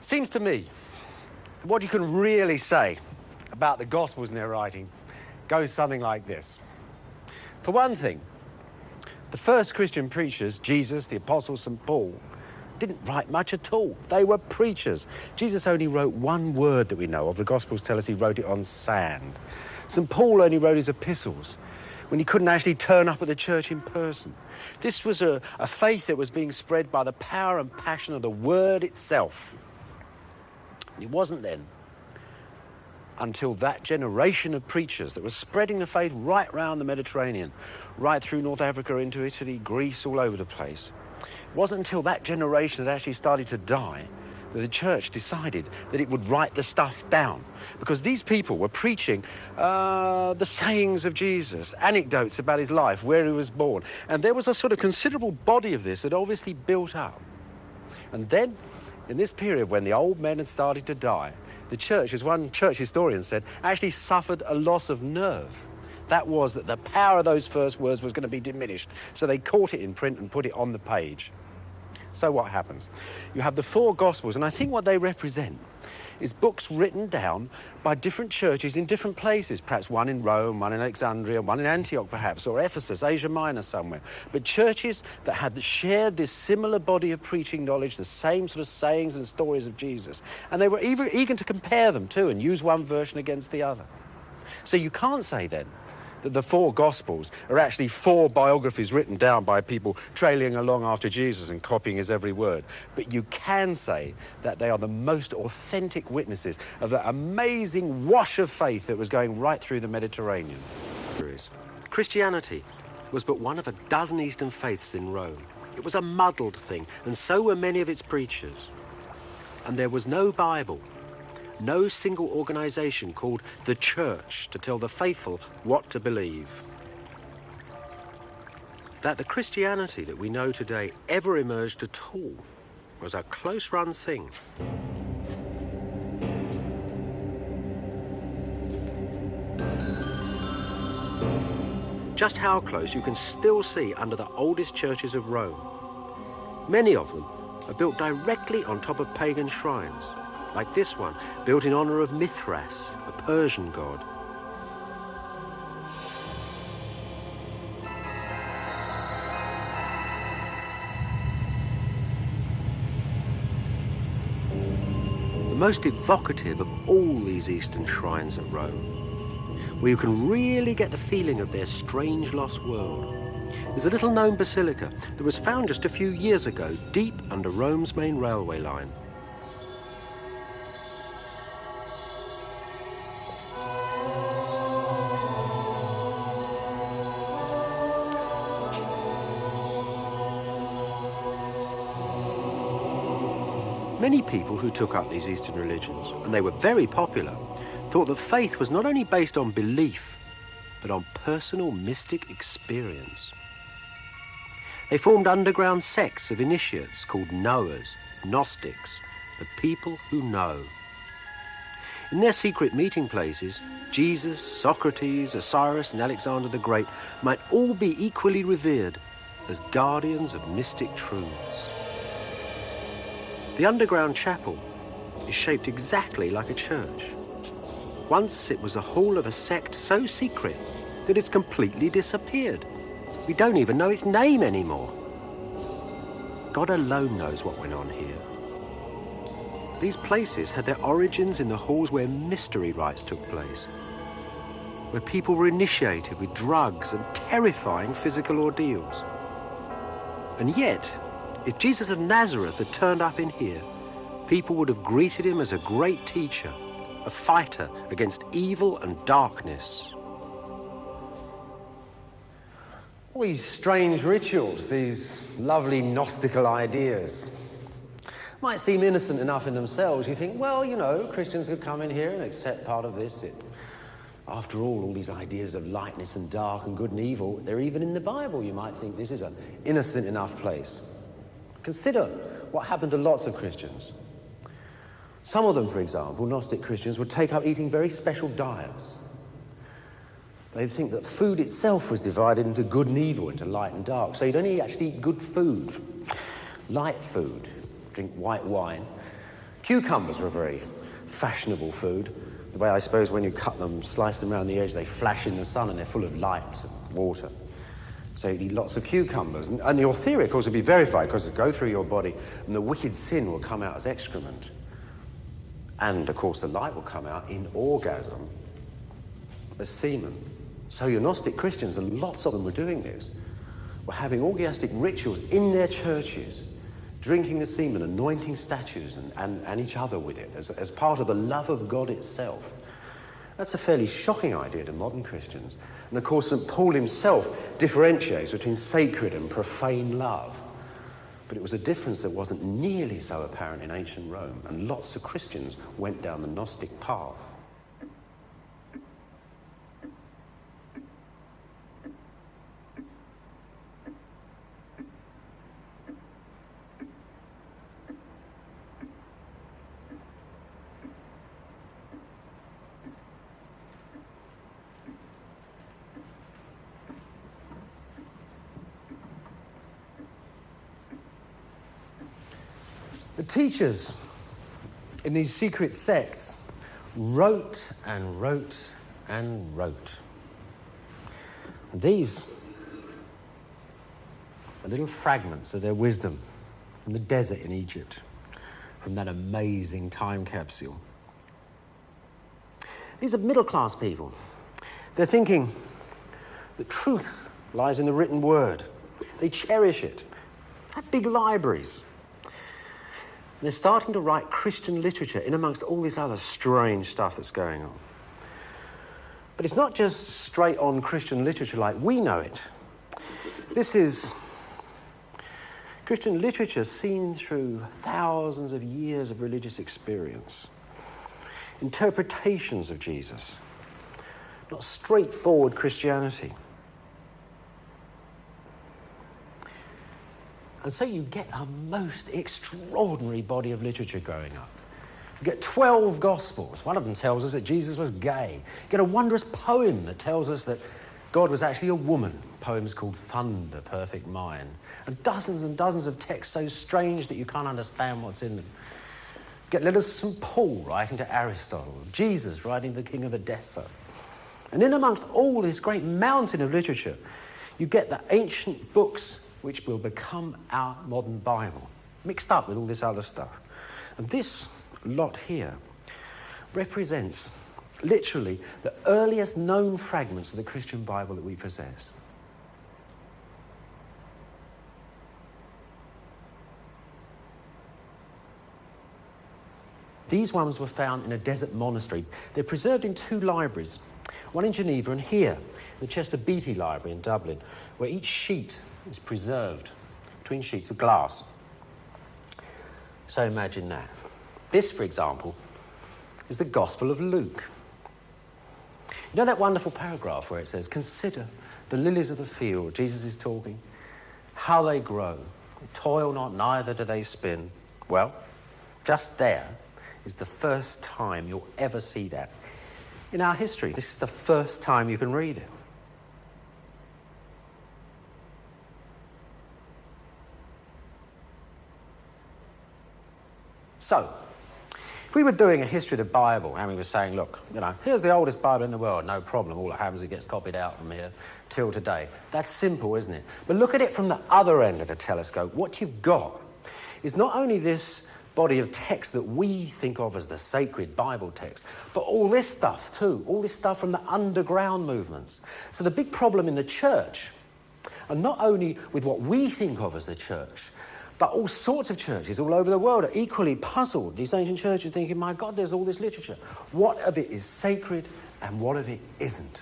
Seems to me, what you can really say about the Gospels and their writing goes something like this. For one thing, the first Christian preachers, Jesus, the Apostles, St. Paul, didn't write much at all. They were preachers. Jesus only wrote one word that we know of. The Gospels tell us he wrote it on sand. St. Paul only wrote his epistles when he couldn't actually turn up at the church in person. This was a faith that was being spread by the power and passion of the word itself. It wasn't then until that generation of preachers that was spreading the faith right round the Mediterranean, right through North Africa into Italy, Greece, all over the place. It wasn't until that generation had actually started to die that the church decided that it would write the stuff down, because these people were preaching the sayings of Jesus, anecdotes about his life, where he was born. And there was a sort of considerable body of this that obviously built up. And then, in this period when the old men had started to die, the church, as one church historian said, actually suffered a loss of nerve. That was that the power of those first words was going to be diminished. So they caught it in print and put it on the page. So what happens? You have the four Gospels, and I think what they represent is books written down by different churches in different places, perhaps one in Rome, one in Alexandria, one in Antioch perhaps, or Ephesus, Asia Minor somewhere. But churches that had shared this similar body of preaching knowledge, the same sort of sayings and stories of Jesus. And they were eager to compare them too and use one version against the other. So you can't say then that the four Gospels are actually four biographies written down by people trailing along after Jesus and copying his every word. But you can say that they are the most authentic witnesses of that amazing wash of faith that was going right through the Mediterranean. Christianity was but one of a dozen Eastern faiths in Rome. It was a muddled thing, and so were many of its preachers. And there was no Bible, no single organization called the Church to tell the faithful what to believe. That the Christianity that we know today ever emerged at all was a close-run thing. Just how close you can still see under the oldest churches of Rome. Many of them are built directly on top of pagan shrines, like this one, built in honor of Mithras, a Persian god. The most evocative of all these Eastern shrines at Rome, where you can really get the feeling of their strange lost world, is a little-known basilica that was found just a few years ago, deep under Rome's main railway line. Many people who took up these Eastern religions, and they were very popular, thought that faith was not only based on belief, but on personal mystic experience. They formed underground sects of initiates called knowers, Gnostics, the people who know. In their secret meeting places, Jesus, Socrates, Osiris, and Alexander the Great might all be equally revered as guardians of mystic truths. The underground chapel is shaped exactly like a church. Once it was the hall of a sect so secret that it's completely disappeared. We don't even know its name anymore. God alone knows what went on here. These places had their origins in the halls where mystery rites took place, where people were initiated with drugs and terrifying physical ordeals. And yet, if Jesus of Nazareth had turned up in here, people would have greeted him as a great teacher, a fighter against evil and darkness. All these strange rituals, these lovely Gnostical ideas, might seem innocent enough in themselves. You think, well, you know, Christians could come in here and accept part of this. After all these ideas of lightness and dark and good and evil, they're even in the Bible. You might think this is an innocent enough place. Consider what happened to lots of Christians. Some of them, for example, Gnostic Christians, would take up eating very special diets. They'd think that food itself was divided into good and evil, into light and dark. So you'd only actually eat good food, light food, drink white wine. Cucumbers were a very fashionable food. The way I suppose when you cut them, slice them around the edge, they flash in the sun and they're full of light and water. So you'd eat lots of cucumbers. And your theory, of course, would be verified because it would go through your body and the wicked sin will come out as excrement. And, of course, the light will come out in orgasm as semen. So your Gnostic Christians, and lots of them were doing this, were having orgiastic rituals in their churches, drinking the semen, anointing statues and each other with it as part of the love of God itself. That's a fairly shocking idea to modern Christians. And of course, St. Paul himself differentiates between sacred and profane love. But it was a difference that wasn't nearly so apparent in ancient Rome, and lots of Christians went down the Gnostic path. The teachers in these secret sects wrote and wrote and wrote. And these are little fragments of their wisdom from the desert in Egypt, from that amazing time capsule. These are middle-class people. They're thinking that truth lies in the written word. They cherish it. They have big libraries. They're starting to write Christian literature in amongst all this other strange stuff that's going on. But it's not just straight-on Christian literature like we know it. This is Christian literature seen through thousands of years of religious experience. Interpretations of Jesus. Not straightforward Christianity. And so you get a most extraordinary body of literature growing up. You get 12 Gospels. One of them tells us that Jesus was gay. You get a wondrous poem that tells us that God was actually a woman. Poems called Thunder, Perfect Mind. And dozens of texts so strange that you can't understand what's in them. You get letters of St. Paul writing to Aristotle. Jesus writing to the King of Edessa. And in amongst all this great mountain of literature, you get the ancient books which will become our modern Bible, mixed up with all this other stuff. And this lot here represents literally the earliest known fragments of the Christian Bible that we possess. These ones were found in a desert monastery. They're preserved in 2 libraries, one in Geneva and here, the Chester Beatty Library in Dublin, where each sheet is preserved between sheets of glass. So imagine that. This, for example, is the Gospel of Luke. You know that wonderful paragraph where it says, "Consider the lilies of the field," Jesus is talking, "how they grow. They toil not, neither do they spin." Well, just there is the first time you'll ever see that. In our history, this is the first time you can read it. So, if we were doing a history of the Bible and we were saying, look, here's the oldest Bible in the world, no problem, all that happens is it gets copied out from here till today. That's simple, isn't it? But look at it from the other end of the telescope. What you've got is not only this body of text that we think of as the sacred Bible text, but all this stuff too, all this stuff from the underground movements. So the big problem in the church, and not only with what we think of as the church, but all sorts of churches all over the world are equally puzzled. These ancient churches thinking, my God, there's all this literature. What of it is sacred and what of it isn't?